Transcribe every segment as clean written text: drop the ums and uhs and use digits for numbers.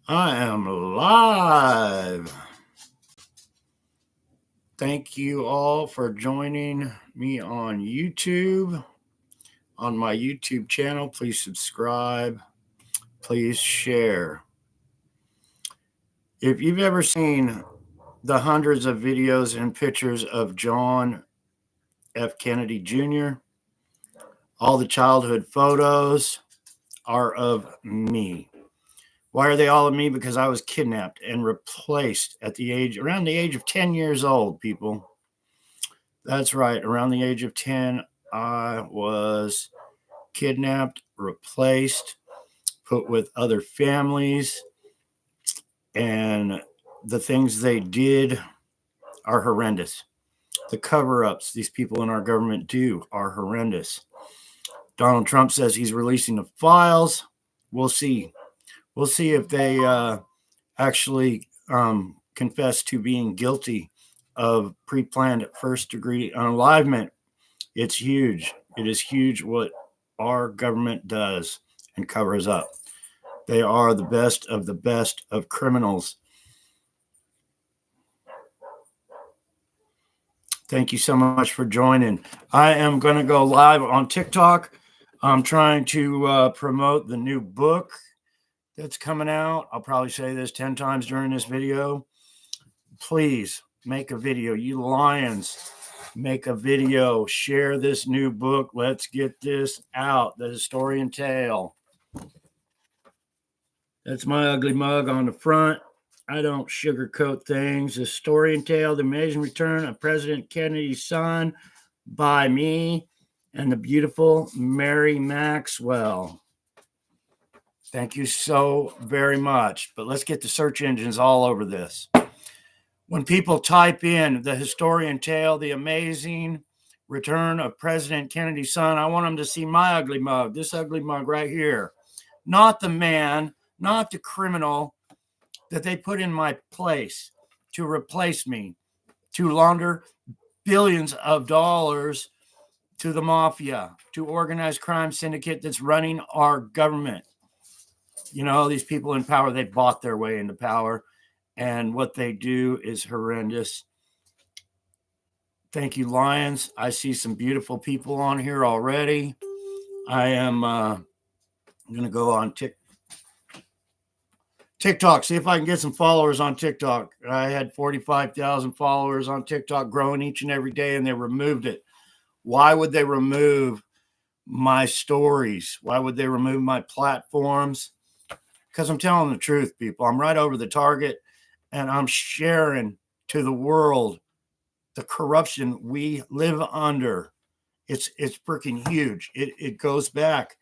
I am live. Thank you all for joining me on YouTube. On my YouTube channel, please subscribe. Please share. If you've ever seen the hundreds of videos and pictures of John F. Kennedy Jr., all the childhood photos are of me. Why are they all of me? Because I was kidnapped and replaced around the age of 10 years old, people. That's right. Around the age of 10, I was kidnapped, replaced, put with other families, and the things they did are horrendous. The cover-ups these people in our government do are horrendous. Donald Trump says he's releasing the files. We'll see. We'll see if they actually confess to being guilty of pre-planned first-degree unalivement. It's huge. It is huge what our government does and covers up. They are the best of criminals. Thank you so much for joining. I am going to go live on TikTok. I'm trying to promote the new book that's coming out. I'll probably say this 10 times during this video. Please make a video. You lions, make a video. Share this new book. Let's get this out. The Historian Tale. That's my ugly mug on the front. I don't sugarcoat things. The Historian Tale, The Amazing Return of President Kennedy's Son, by me and the beautiful Mary Maxwell. Thank you so very much. But let's get the search engines all over this. When people type in The Historian Tale, The Amazing Return of President Kennedy's Son, I want them to see my ugly mug, this ugly mug right here. Not the man, not the criminal that they put in my place to replace me, to launder billions of dollars to the mafia, to organized crime syndicate that's running our government. You know, these people in power, they bought their way into power, and what they do is horrendous. Thank you, Lions. I see some beautiful people on here already. I am going to go on TikTok, see if I can get some followers on TikTok. I had 45,000 followers on TikTok, growing each and every day, and they removed it. Why would they remove my stories? Why would they remove my platforms? Because I'm telling the truth, people. I'm right over the target, and I'm sharing to the world the corruption we live under. It's freaking huge. It goes back,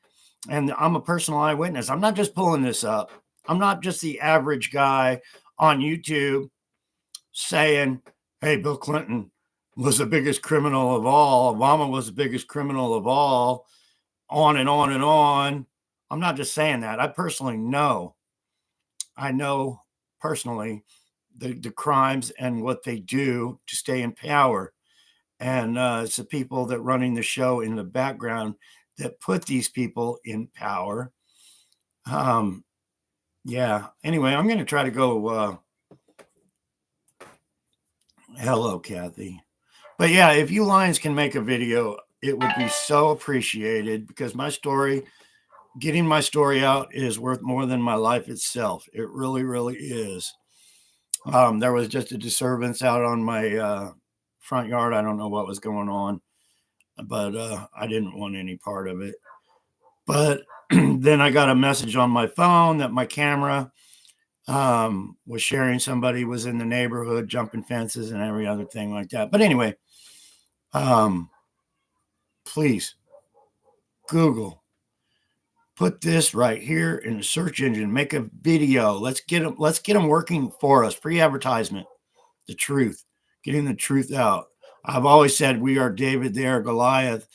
and I'm a personal eyewitness. I'm not just pulling this up. I'm not just the average guy on YouTube saying, hey, Bill Clinton was the biggest criminal of all. Obama was the biggest criminal of all, on and on and on. I'm not just saying that. I personally know. I know personally the crimes and what they do to stay in power. And it's the people that running the show in the background that put these people in power. Yeah. Anyway, I'm going to try to go. Hello, Kathy. But yeah, if you lions can make a video, it would be so appreciated, because my story, getting my story out, is worth more than my life itself. It really, really is. There was just a disturbance out on my front yard. I don't know what was going on, but I didn't want any part of it. But then I got a message on my phone that my camera was sharing somebody was in the neighborhood jumping fences and every other thing like that. But anyway, please Google, put this right here in the search engine, make a video. Let's get them working for us. Free advertisement, the truth, getting the truth out. I've always said we are David, they are Goliath,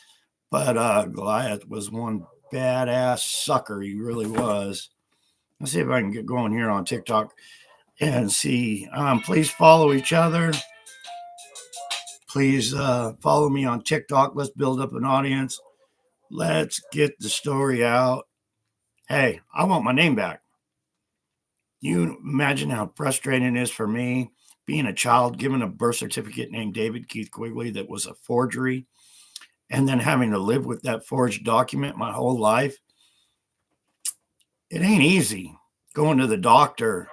but Goliath was one badass sucker. He really was. Let's see if I can get going here on TikTok and see. Please follow each other. Please follow me on TikTok. Let's build up an audience. Let's get the story out. Hey, I want my name back. You imagine how frustrating it is for me being a child, given a birth certificate named David Keith Quigley that was a forgery, and then having to live with that forged document my whole life. It ain't easy going to the doctor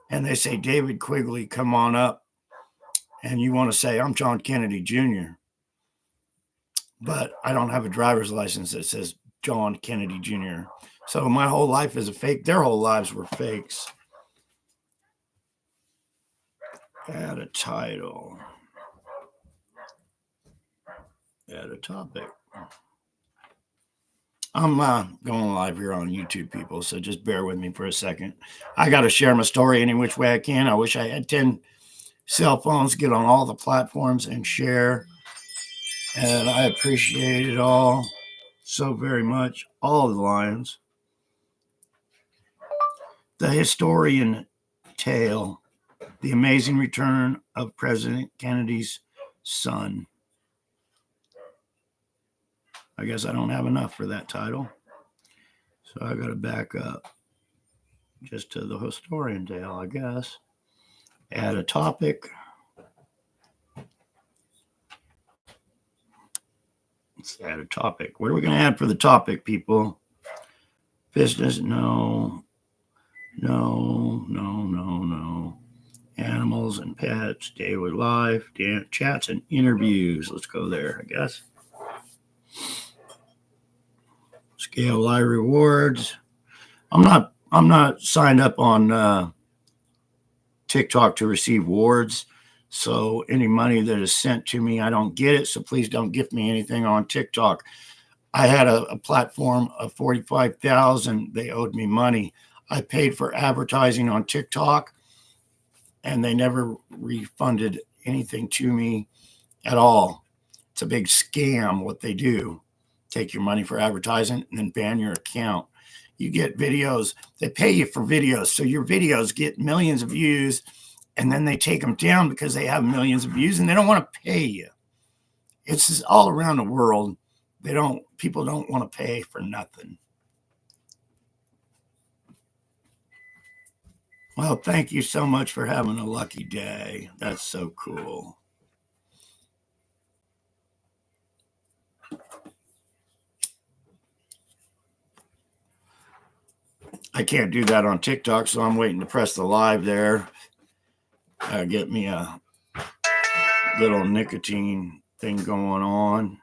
and they say, David Quigley, come on up. And you want to say, I'm John Kennedy Jr. But I don't have a driver's license that says John Kennedy Jr. So my whole life is a fake. Their whole lives were fakes. Add a title. Add a topic. I'm going live here on YouTube, people, so just bear with me for a second. I got to share my story any which way I can. I wish I had 10 cell phones, get on all the platforms and share. And I appreciate it all so very much, all the Lions. The historian tale, the amazing return of President Kennedy's son. I guess I don't have enough for that title. So I got to back up just to the historian tale, I guess. Add a topic. Let's add a topic. What are we going to add for the topic, people? Business? No. Animals and pets, daily life, chats and interviews. Let's go there, I guess. Scale live rewards. I'm not signed up on TikTok to receive rewards. So any money that is sent to me, I don't get it. So please don't gift me anything on TikTok. I had a platform of 45,000. They owed me money. I paid for advertising on TikTok, and they never refunded anything to me at all. It's a big scam what they do. Take your money for advertising and then ban your account. You get videos. They pay you for videos. So your videos get millions of views, and then they take them down because they have millions of views, and they don't want to pay you. It's just all around the world. People don't want to pay for nothing. Well, thank you so much for having a lucky day. That's so cool. I can't do that on TikTok, so I'm waiting to press the live there. Get me a little nicotine thing going on.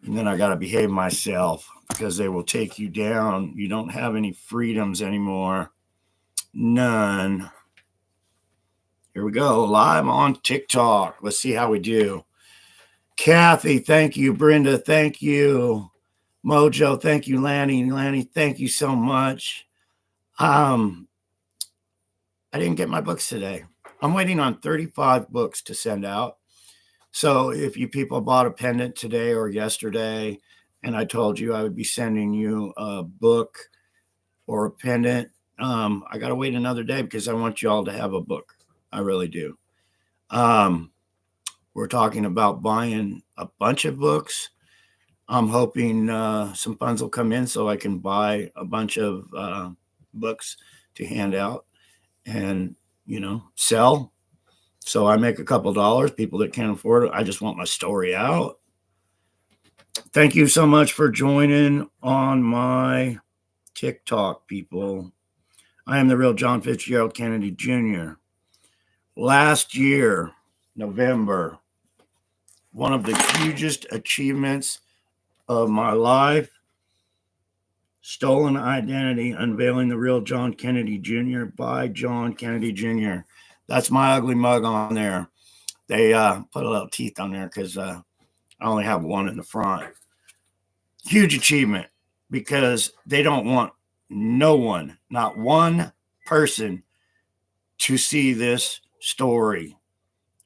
And then I got to behave myself because they will take you down. You don't have any freedoms anymore. None. Here we go. Live on TikTok. Let's see how we do. Kathy, thank you. Brenda, thank you. Mojo, thank you. Lanny, thank you so much. I didn't get my books today. I'm waiting on 35 books to send out. So if you people bought a pendant today or yesterday, and I told you I would be sending you a book or a pendant, I got to wait another day because I want you all to have a book. I really do. We're talking about buying a bunch of books. I'm hoping some funds will come in so I can buy a bunch of books to hand out and, sell. So I make a couple dollars. People that can't afford it, I just want my story out. Thank you so much for joining on my TikTok, people. I am the real John Fitzgerald Kennedy Jr. Last year, November, one of the hugest achievements of my life, Stolen Identity, Unveiling the Real John Kennedy Jr. by John Kennedy Jr. That's my ugly mug on there. They put a little teeth on there because I only have one in the front. Huge achievement because they don't want no one, not one person, to see this story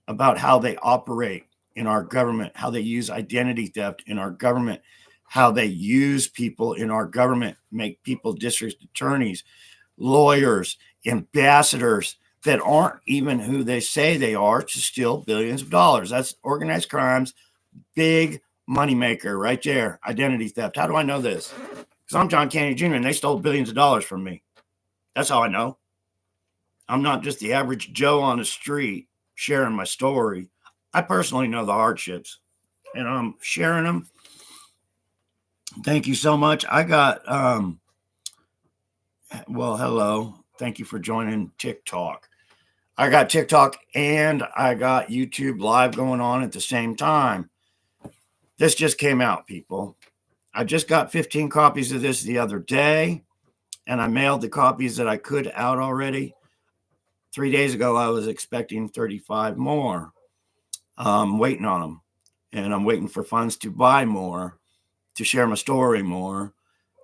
about how they operate in our government, how they use identity theft in our government, how they use people in our government, make people district attorneys, lawyers, ambassadors that aren't even who they say they are to steal billions of dollars. That's organized crime's big moneymaker right there, identity theft. How do I know this? Because I'm John Kennedy Jr. and they stole billions of dollars from me. That's how I know. I'm not just the average Joe on the street sharing my story. I personally know the hardships, and I'm sharing them. Thank you so much. I got, well, hello. Thank you for joining TikTok. I got TikTok and I got YouTube live going on at the same time. This just came out, people. I just got 15 copies of this the other day, and I mailed the copies that I could out already. 3 days ago, I was expecting 35 more. I'm waiting on them, and I'm waiting for funds to buy more, to share my story more,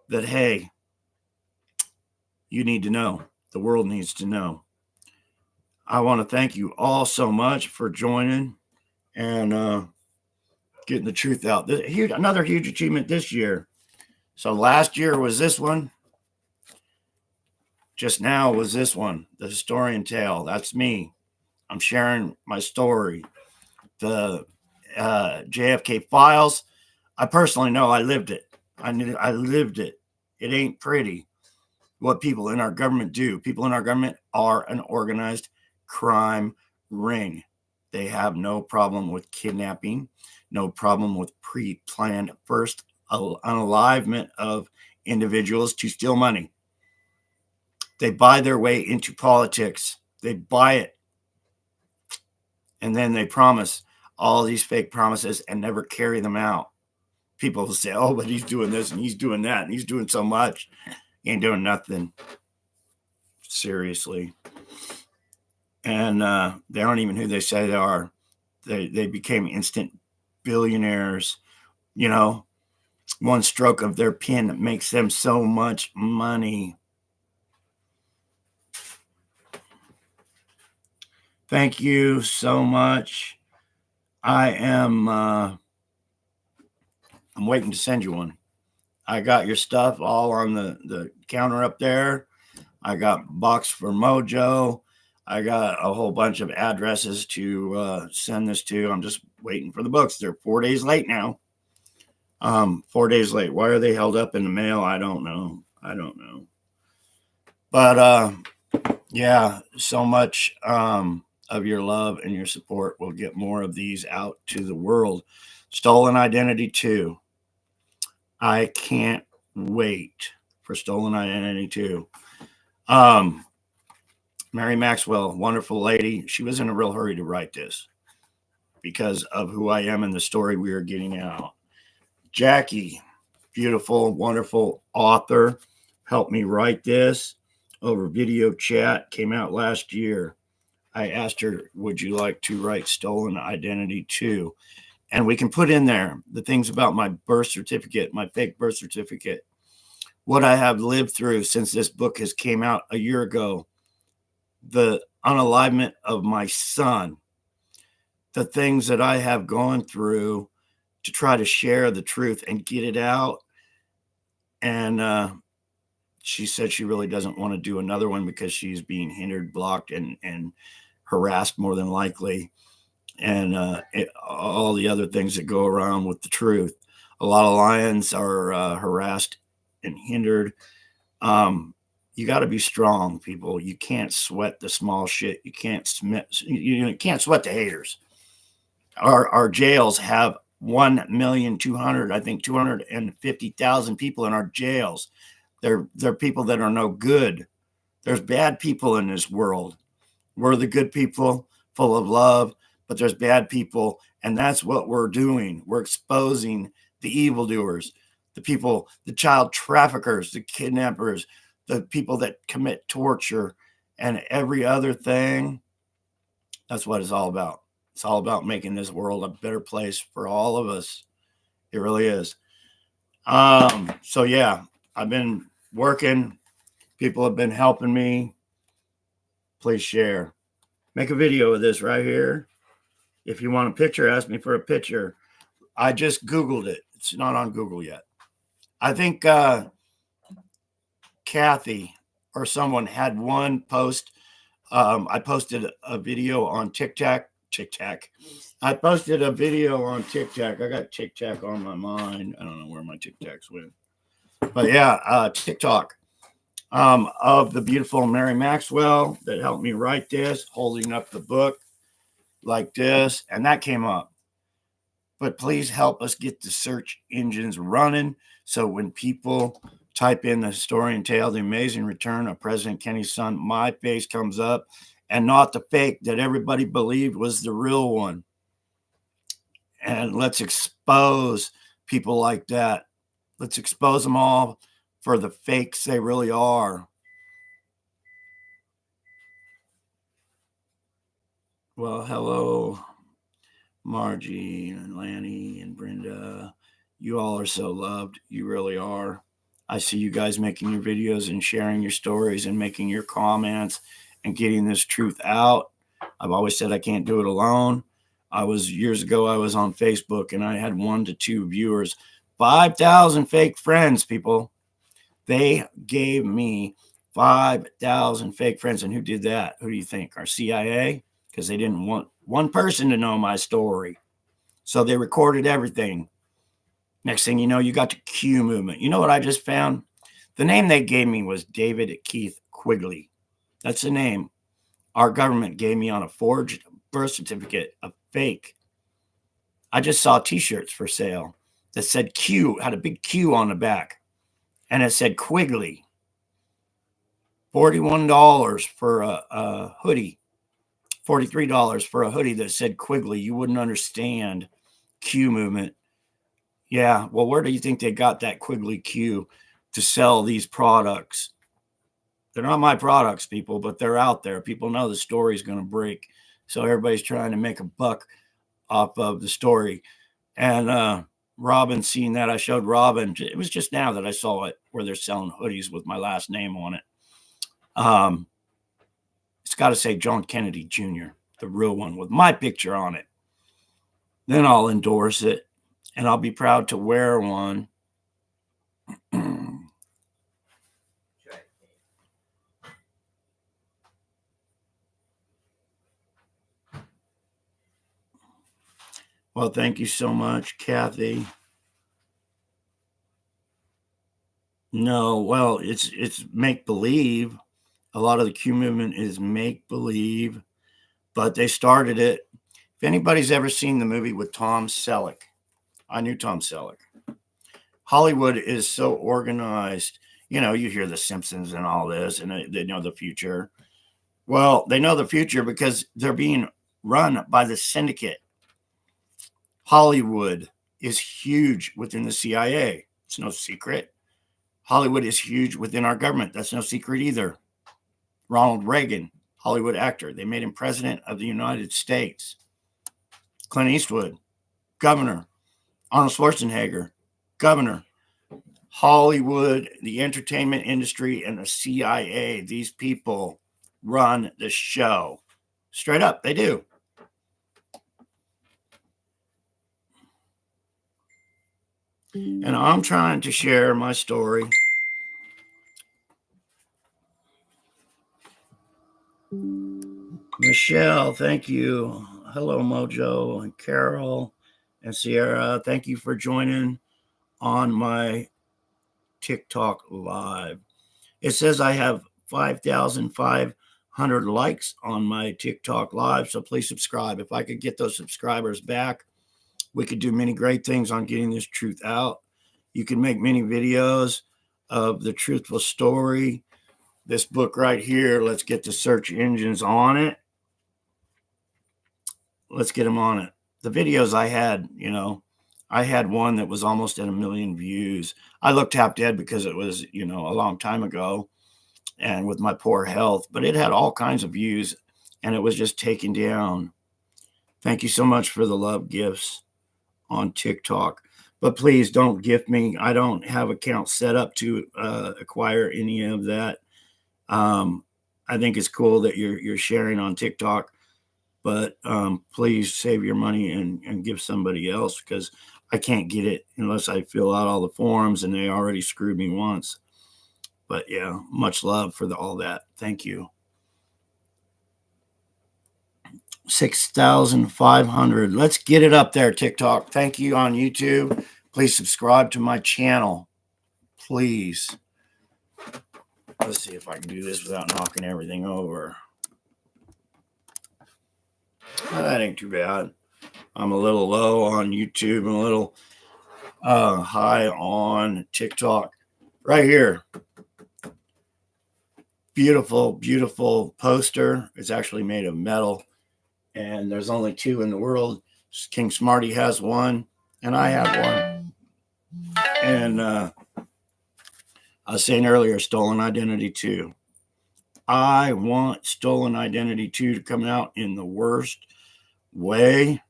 that, hey, you need to know. The world needs to know. I want to thank you all so much for joining and getting the truth out. Another huge achievement this year. So last year was this one. Just now was this one, the historian tale. That's me. I'm sharing my story. The JFK files. I personally know I lived it. I lived it. It ain't pretty what people in our government do. People in our government are an organized crime ring. They have no problem with kidnapping, no problem with pre-planned first unalivement of individuals to steal money. They buy their way into politics. They buy it. And then they promise all these fake promises and never carry them out. People will say, oh, but he's doing this and he's doing that and he's doing so much. He ain't doing nothing. Seriously. And they aren't even who they say they are. They became instant billionaires. You know, one stroke of their pen makes them so much money. Thank you so much. I'm waiting to send you one. I got your stuff all on the counter up there. I got box for Mojo. I got a whole bunch of addresses to send this to. I'm just waiting for the books. They're 4 days late now. 4 days late. Why are they held up in the mail? I don't know. But yeah, so much of your love and your support. We'll get more of these out to the world. Stolen Identity 2. I can't wait for Stolen Identity 2. Mary Maxwell, wonderful lady. She was in a real hurry to write this because of who I am and the story we are getting out. Jackie, beautiful, wonderful author, helped me write this over video chat. Came out last year. I asked her, would you like to write Stolen Identity 2? And we can put in there the things about my birth certificate, my fake birth certificate, what I have lived through since this book has came out a year ago, the unalivement of my son, the things that I have gone through to try to share the truth and get it out. And she said she really doesn't want to do another one because she's being hindered, blocked, and harassed more than likely. And all the other things that go around with the truth. A lot of lions are harassed and hindered. You got to be strong, people. You can't sweat the small shit. You can't you can't sweat the haters. Our jails have 1,200,000, I think 250,000 people in our jails. They're people that are no good. There's bad people in this world. We're the good people, full of love, but there's bad people, and that's what we're doing. We're exposing the evildoers, the people, the child traffickers, the kidnappers, the people that commit torture, and every other thing. That's what it's all about. It's all about making this world a better place for all of us. It really is. So yeah, I've been working. People have been helping me. Please share. Make a video of this right here. If you want a picture, ask me for a picture. I just Googled it. It's not on Google yet. I think Kathy or someone had one post. I posted a video on TikTok. I posted a video on TikTok. I got TikTok on my mind. I don't know where my TikToks went. But yeah, TikTok. of the beautiful Mary Maxwell that helped me write this, holding up the book like this, and that came up. But please help us get the search engines running so when people type in the historian tale, the amazing return of President Kennedy's son, my face comes up and not the fake that everybody believed was the real one. And let's expose people like that. Let's expose them all for the fakes they really are. Well, hello, Margie and Lanny and Brenda. You all are so loved. You really are. I see you guys making your videos and sharing your stories and making your comments and getting this truth out. I've always said I can't do it alone. Years ago, I was on Facebook and I had 1 to 2 viewers, 5,000 fake friends, people. They gave me 5,000 fake friends. And who did that? Who do you think? Our CIA? Because they didn't want one person to know my story. So they recorded everything. Next thing you know, you got the Q movement. You know what I just found? The name they gave me was David Keith Quigley. That's the name our government gave me on a forged birth certificate, a fake. I just saw t-shirts for sale that said Q, had a big Q on the back, and it said Quigley. $41 for a hoodie. $43 for a hoodie that said Quigley. You wouldn't understand Q movement. Yeah, well, where do you think they got that Quigley Q to sell these products? They're not my products, people, but they're out there. People know the story's going to break. So everybody's trying to make a buck off of the story. And Robin seen that. I showed Robin. It was just now that I saw it where they're selling hoodies with my last name on it. It's got to say John Kennedy Jr., the real one with my picture on it. Then I'll endorse it, and I'll be proud to wear one. Well, thank you so much, Kathy. No, well, it's make-believe. A lot of the Q movement is make-believe, but they started it. If anybody's ever seen the movie with Tom Selleck, I knew Tom Selleck. Hollywood is so organized. You know, you hear The Simpsons and all this, and they know the future. Well, they know the future because they're being run by the syndicate. Hollywood is huge within the CIA. It's no secret. Hollywood is huge within our government. That's no secret either. Ronald Reagan, Hollywood actor. They made him president of the United States. Clint Eastwood, governor. Arnold Schwarzenegger, governor. Hollywood, the entertainment industry, and the CIA, these people run the show. Straight up, they do. And I'm trying to share my story. Michelle, thank you. Hello, Mojo and Carol and Sierra. Thank you for joining on my TikTok live. It says I have 5,500 likes on my TikTok live, so please subscribe. If I could get those subscribers back, we could do many great things on getting this truth out. You can make many videos of the truthful story. This book right here, let's get the search engines on it. Let's get them on it. The videos I had, I had one that was almost at 1 million views. I looked half dead because it was, a long time ago and with my poor health, but it had all kinds of views and it was just taken down. Thank you so much for the love gifts on TikTok, but please don't gift me. I don't have accounts set up to acquire any of that. I think it's cool that you're sharing on TikTok, but please save your money and give somebody else because I can't get it unless I fill out all the forms and they already screwed me once. But yeah, much love for all that. Thank you. 6,500. Let's get it up there, TikTok. Thank you on YouTube. Please subscribe to my channel. Please. Let's see if I can do this without knocking everything over. That ain't too bad. I'm a little low on YouTube and a little high on TikTok. Right here. Beautiful, beautiful poster. It's actually made of metal. And there's only 2 in the world. King Smarty has one, and I have one. And I was saying earlier, Stolen Identity 2. I want Stolen Identity 2 to come out in the worst way.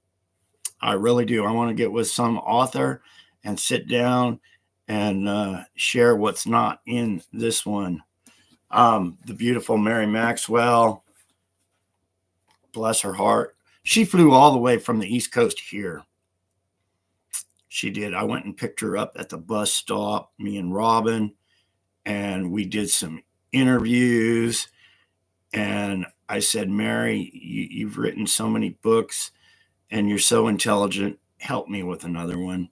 I really do. I want to get with some author and sit down and share what's not in this one. The beautiful Mary Maxwell, bless her heart. She flew all the way from the East Coast here. She did. I went and picked her up at the bus stop, me and Robin, and we did some interviews. And I said, Mary, you've written so many books and you're so intelligent. Help me with another one.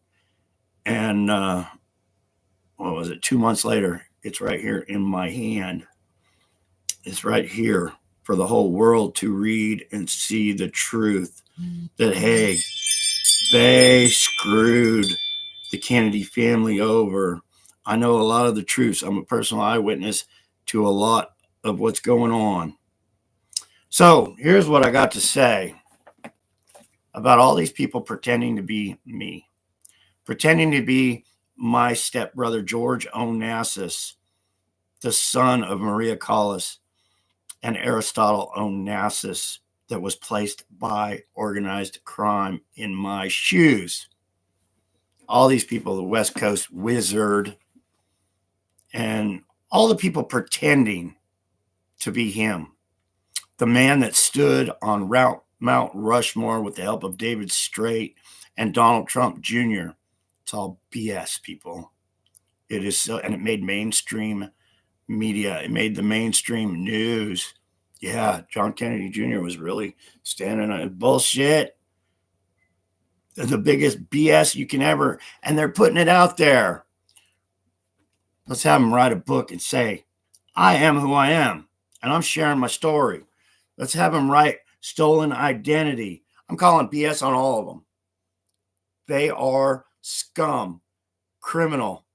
And what was it? 2 months later, it's right here in my hand. It's right here for the whole world to read and see the truth that, hey, they screwed the Kennedy family over. I know a lot of the truths. I'm a personal eyewitness to a lot of what's going on. So here's what I got to say about all these people pretending to be me, pretending to be my stepbrother, George Onassis, the son of Maria Callas and Aristotle Onassis, that was placed by organized crime in my shoes. All these people, the West Coast wizard, and all the people pretending to be him. The man that stood on Mount Rushmore with the help of David Straight and Donald Trump Jr. It's all BS, people. It is so, and it made mainstream media. It made the mainstream news. Yeah, John Kennedy Jr. was really standing on bullshit. The biggest BS you can ever, and they're putting it out there. Let's have them write a book and say, I am who I am, and I'm sharing my story. Let's have them write Stolen Identity. I'm calling BS on all of them. They are scum, criminal.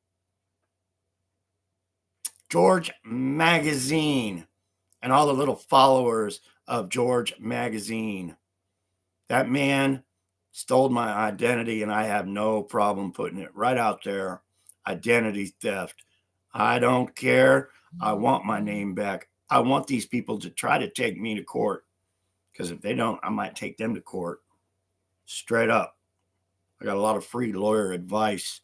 George Magazine and all the little followers of George Magazine. That man stole my identity, and I have no problem putting it right out there. Identity theft. I don't care. I want my name back. I want these people to try to take me to court, because if they don't, I might take them to court. Straight up. I got a lot of free lawyer advice.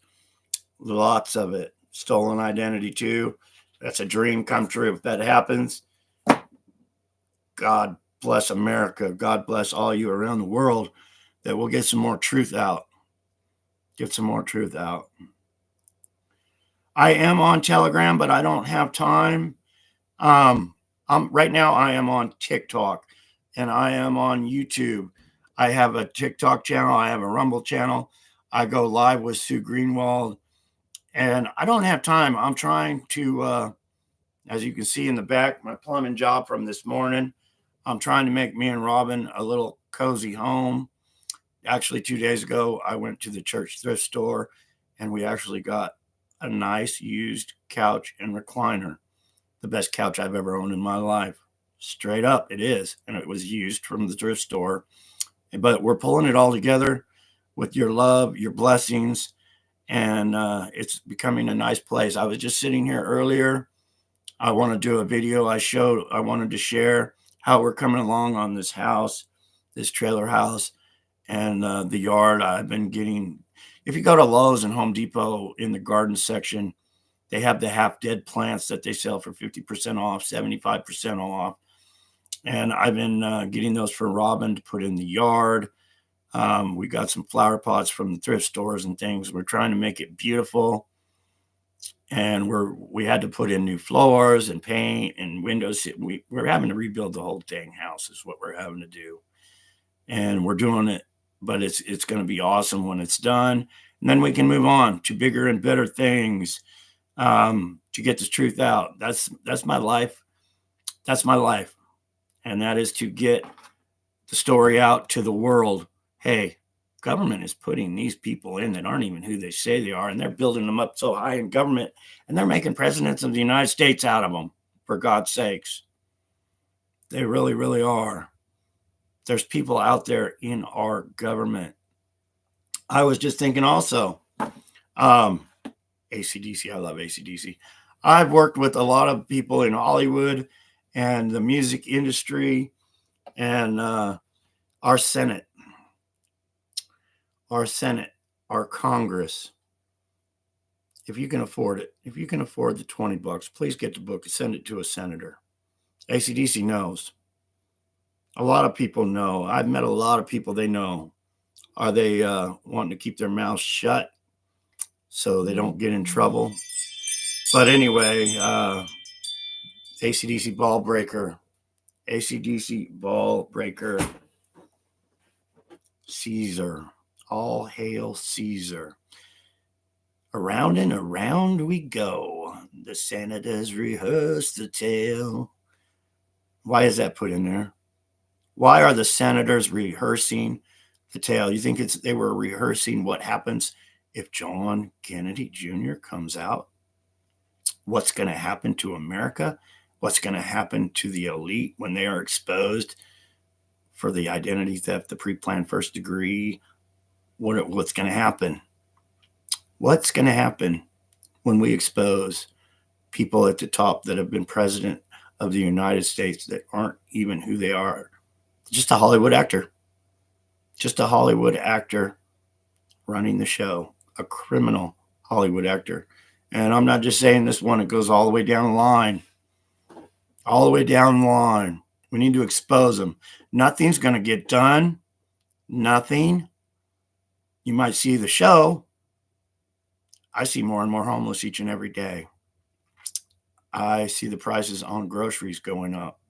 Lots of it. Stolen Identity too. That's a dream come true if that happens. God bless America. God bless all you around the world, that we'll get some more truth out. Get some more truth out. I am on Telegram, but I don't have time. Right now I am on TikTok and I am on YouTube. I have a TikTok channel. I have a Rumble channel. I go live with Sue Greenwald, and I don't have time. I'm trying to, as you can see in the back, my plumbing job from this morning. I'm trying to make me and Robin a little cozy home. Actually, 2 days ago, I went to the church thrift store and we actually got a nice used couch and recliner. The best couch I've ever owned in my life. Straight up, it is. And it was used from the thrift store. But we're pulling it all together with your love, your blessings, and it's becoming a nice place. I was just sitting here earlier. I want to do a video I wanted to share how we're coming along on this house, this trailer house, and the yard. I've been getting, if you go to Lowe's and Home Depot in the garden section, they have the half-dead plants that they sell for 50% off, 75% off. And I've been getting those for Robin to put in the yard. We got some flower pots from the thrift stores and things. We're trying to make it beautiful. And we had to put in new floors and paint and windows. We're having to rebuild the whole dang house is what we're having to do. And we're doing it, but it's going to be awesome when it's done. And then we can move on to bigger and better things. to get the truth out. That's my life. That's my life. And that is to get the story out to the world. Hey, government is putting these people in that aren't even who they say they are, and they're building them up so high in government, and they're making presidents of the United States out of them, for God's sakes. They really, really are. There's people out there in our government. I was just thinking also, AC/DC, I love AC/DC. I've worked with a lot of people in Hollywood and the music industry and our Senate, our Congress. If you can afford it, if you can afford the $20, please get the book and send it to a senator. AC/DC knows. A lot of people know. I've met a lot of people they know. Are they wanting to keep their mouths shut so they don't get in trouble? But anyway, AC/DC ball breaker. AC/DC ball breaker. Caesar. All hail Caesar. Around and around we go. The senators rehearse the tale. Why is that put in there? Why are the senators rehearsing the tale? You think they were rehearsing what happens if John Kennedy Jr. comes out? What's going to happen to America? What's going to happen to the elite when they are exposed for the identity theft, the pre-planned first degree? What's going to happen? What's going to happen when we expose people at the top that have been president of the United States that aren't even who they are? Just a Hollywood actor. Just a Hollywood actor running the show. A criminal Hollywood actor. And I'm not just saying this one. It goes all the way down the line. All the way down the line. We need to expose them. Nothing's going to get done. Nothing. You might see the show. I see more and more homeless each and every day. I see the prices on groceries going up.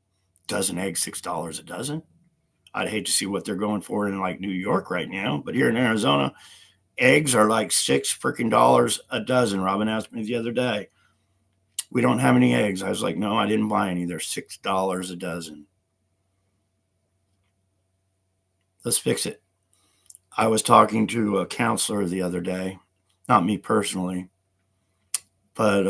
Dozen eggs, $6 a dozen. I'd hate to see what they're going for in like New York right now, but here in Arizona, eggs are like $6 a dozen. Robin asked me the other day, we don't have any eggs. I was like, no, I didn't buy any. They're $6 a dozen. Let's fix it. I was talking to a counselor the other day, not me personally, but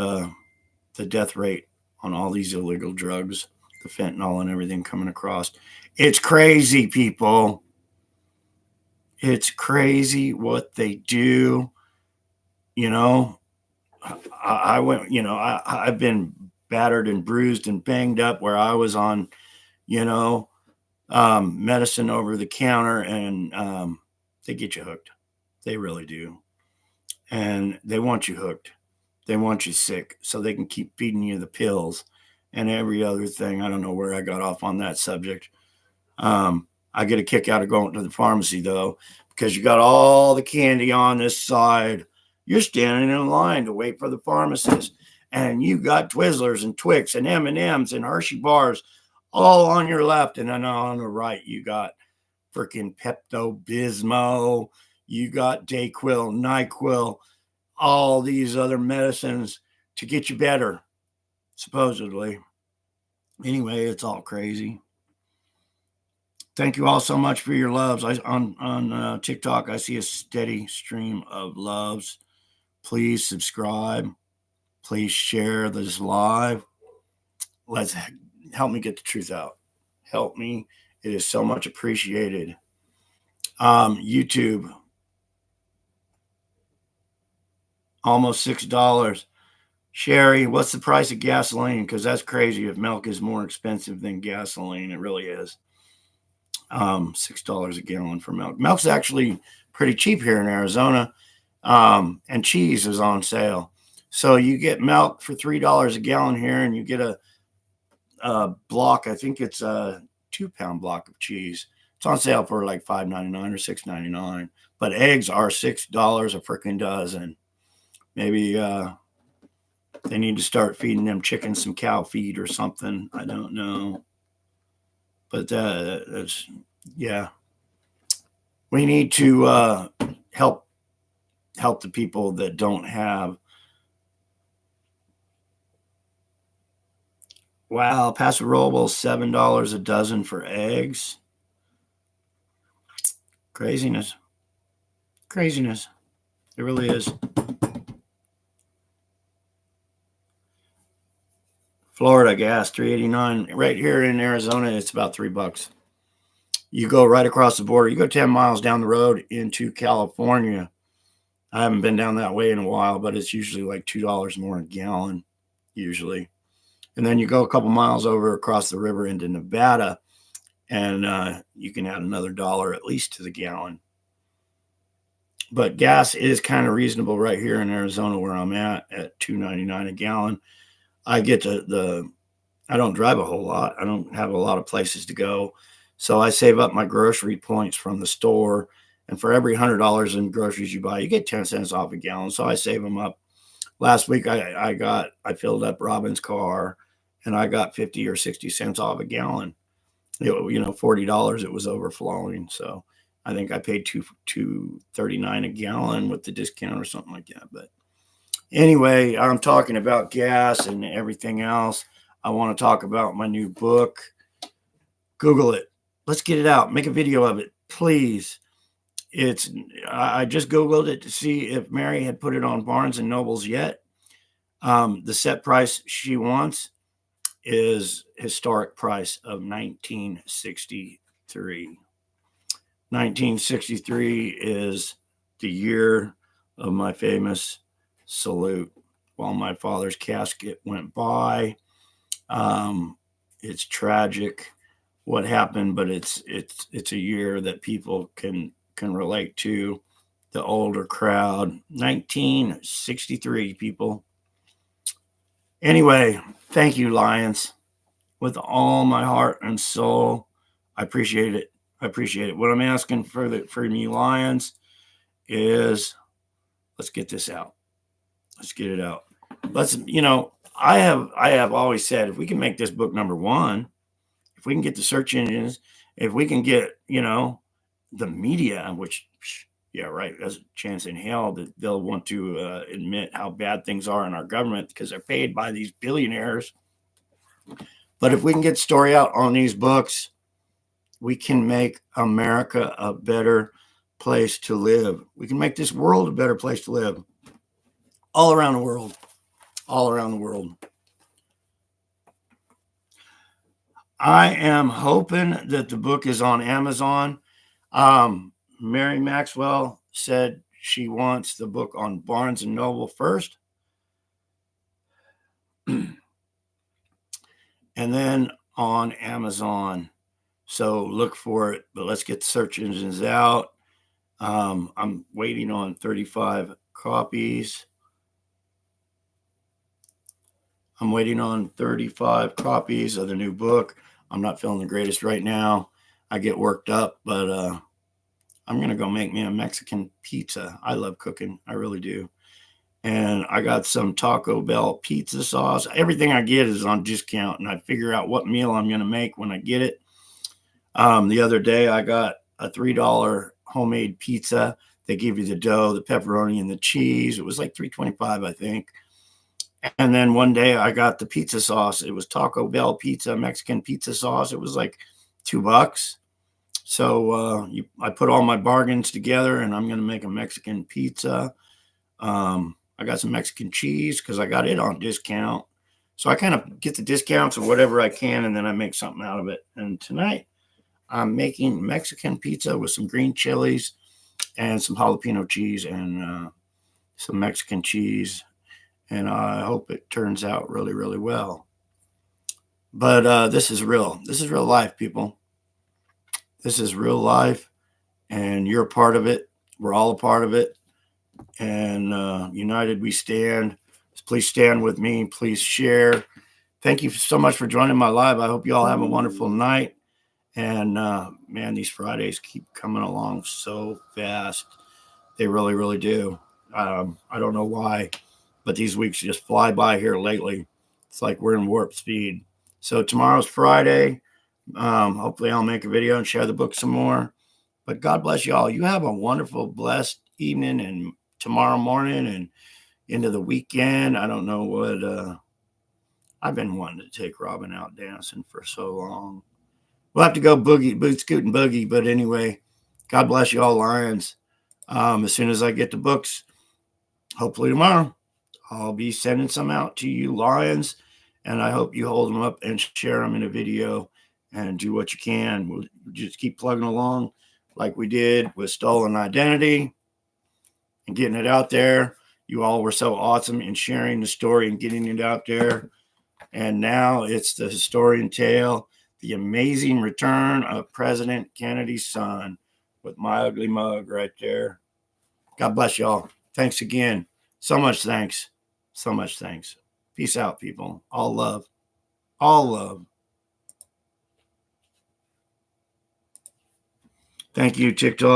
the death rate on all these illegal drugs, the fentanyl and everything coming across. It's crazy, people. It's crazy what they do. You know, I went, you know, I've been battered and bruised and banged up where I was on, you know, medicine over the counter, and they get you hooked. They really do. And they want you hooked. They want you sick so they can keep feeding you the pills and every other thing. I don't know where I got off on that subject. I get a kick out of going to the pharmacy, though, because you got all the candy on this side. You're standing in line to wait for the pharmacist, and you got Twizzlers and Twix and M&Ms and Hershey bars all on your left, and then on the right you got freaking Pepto-Bismol, you got Dayquil, NyQuil, all these other medicines to get you better, supposedly. Anyway, it's all crazy. Thank you all so much for your loves. On TikTok, I see a steady stream of loves. Please subscribe. Please share this live. Let's help me get the truth out. Help me. It is so much appreciated. YouTube, almost $6. Sherry, what's the price of gasoline? Because that's crazy if milk is more expensive than gasoline. It really is. $6 a gallon for milk. Milk's actually pretty cheap here in Arizona, and cheese is on sale. So you get milk for $3 a gallon here, and you get a block. I think it's a 2-pound block of cheese. It's on sale for like $5.99 or $6.99. But eggs are $6 a freaking dozen. Maybe they need to start feeding them chickens some cow feed or something. I don't know. But that's, yeah. We need to help the people that don't have Wow, Paso Robles, $7 a dozen for eggs. Craziness. Craziness. It really is. Florida gas, $3.89. Right here in Arizona, it's about $3. You go right across the border. You go 10 miles down the road into California. I haven't been down that way in a while, but it's usually like $2 more a gallon, usually. And then you go a couple miles over across the river into Nevada, and you can add another dollar at least to the gallon. But gas is kind of reasonable right here in Arizona where I'm at $2.99 a gallon. I get I don't drive a whole lot. I don't have a lot of places to go. So I save up my grocery points from the store. And for every $100 in groceries you buy, you get 10 cents off a gallon. So I save them up. Last week I filled up Robin's car and I got 50 or 60 cents off a gallon. $40 it was overflowing. So I think I paid $2.39 a gallon with the discount or something like that. But anyway, I'm talking about gas and everything else. I want to talk about my new book. Google it. Let's get it out. Make a video of it, please. I just Googled it to see if Mary had put it on Barnes and Nobles yet. The set price she wants is historic price of 1963. 1963 is the year of my famous salute while my father's casket went by. It's tragic what happened, but it's a year that people can relate to. The older crowd. 1963, people. Anyway, thank you, Lions, with all my heart and soul. I appreciate it. What I'm asking from you, Lions, is let's get this out. Let's get it out. I have always said if we can make this book number one, if we can get the search engines, if we can get, the media, which, yeah, right, there's a chance in hell that they'll want to admit how bad things are in our government because they're paid by these billionaires. But if we can get the story out on these books, we can make America a better place to live. We can make this world a better place to live. All around the world. I am hoping that the book is on Amazon. Mary Maxwell said she wants the book on Barnes and Noble first. And then on Amazon. So look for it, but let's get the search engines out. I'm waiting on 35 copies. I'm waiting on 35 copies of the new book. I'm not feeling the greatest right now. I get worked up, but I'm going to go make me a Mexican pizza. I love cooking. I really do. And I got some Taco Bell pizza sauce. Everything I get is on discount, and I figure out what meal I'm going to make when I get it. The other day, I got a $3 homemade pizza. They give you the dough, the pepperoni, and the cheese. It was like $3.25, I think. And then one day I got the pizza sauce. It was Taco Bell pizza, Mexican pizza sauce. It was like $2. So I put all my bargains together, and I'm going to make a Mexican pizza. I got some Mexican cheese because I got it on discount. So I kind of get the discounts or whatever I can, and then I make something out of it. And tonight I'm making Mexican pizza with some green chilies and some jalapeno cheese and some Mexican cheese. And I hope it turns out really, really well. But this is real. This is real life, people. This is real life, and you're a part of it. We're all a part of it. And united we stand. Please stand with me. Please share. Thank you so much for joining my live. I hope you all have a wonderful night. And man, these Fridays keep coming along so fast. They really, really do. I don't know why, but these weeks just fly by here lately. It's like we're in warp speed. So tomorrow's Friday. Hopefully I'll make a video and share the book some more. But God bless you all. You have a wonderful, blessed evening and tomorrow morning and into the weekend. I don't know I've been wanting to take Robin out dancing for so long. We'll have to go boot, scoot, and boogie. But anyway, God bless you all, Lions. As soon as I get the books, hopefully tomorrow, I'll be sending some out to you, Lions. And I hope you hold them up and share them in a video and do what you can. We'll just keep plugging along like we did with Stolen Identity and getting it out there. You all were so awesome in sharing the story and getting it out there. And now it's the historian tale, The Amazing Return of President Kennedy's Son, with my ugly mug right there. God bless y'all. Thanks again. So much thanks. So much thanks. Peace out, people. All love. All love. Thank you, TikTok.